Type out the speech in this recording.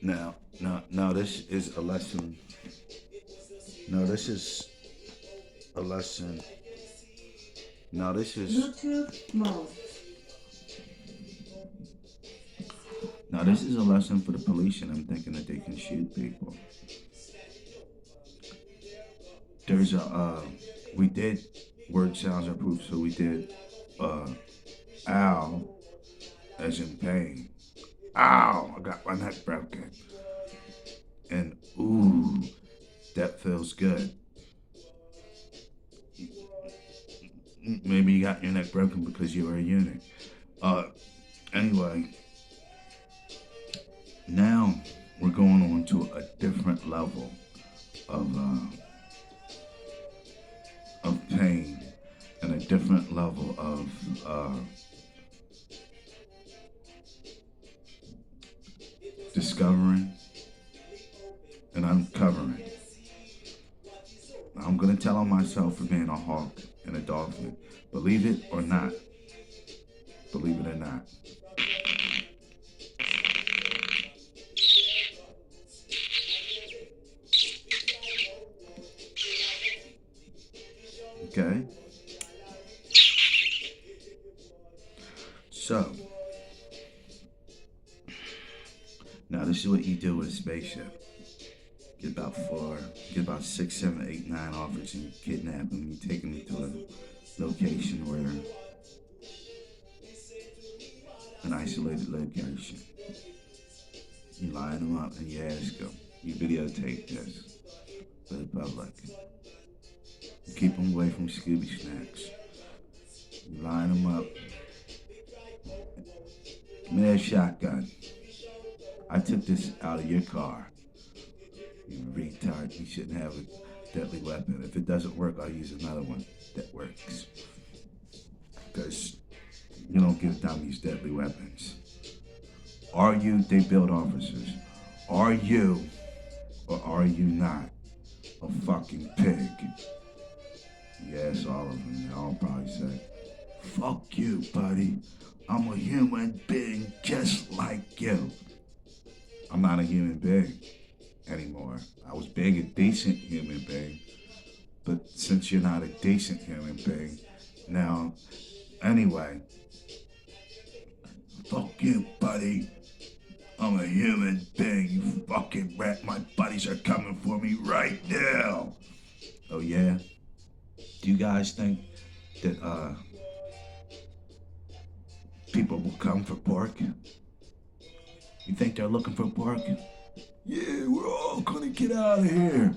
Now, this is a lesson. No, this is a lesson. Now, this is now this is a lesson for the police, and I'm thinking that they can shoot people. There's a we did word sounds are proof, so we did uh ow as in pain. Ow, I got my neck broken, and ooh, that feels good. Maybe you got your neck broken because you were a eunuch. Uh, anyway, now we're going on to a different level of pain and a different level of discovering and uncovering. I'm gonna tell on myself for being a hawk and a dolphin. Believe it or not. Believe it or not. Okay? So, now this is what you do with a spaceship. Get about six, seven, eight, nine offers, and you kidnap them. You take them to a location where, an isolated location. You line them up and you ask them. You videotape this for the public. You keep them away from Scooby Snacks. You line them up. Give me that shotgun. I took this out of your car. You retard. You shouldn't have a deadly weapon. If it doesn't work, I'll use another one that works. Because you don't give dummies deadly weapons. Are you, they build officers, are you or are you not a fucking pig? Yes, all of them. They all probably say, fuck you, buddy. I'm a human being just like you. I'm not a human being anymore. I was being a decent human being. But since you're not a decent human being, now, anyway, fuck you, buddy. I'm a human being, you fucking rat. My buddies are coming for me right now. Oh, yeah? Do you guys think that, people will come for pork? You think they're looking for pork? Yeah, we're all gonna get out of here.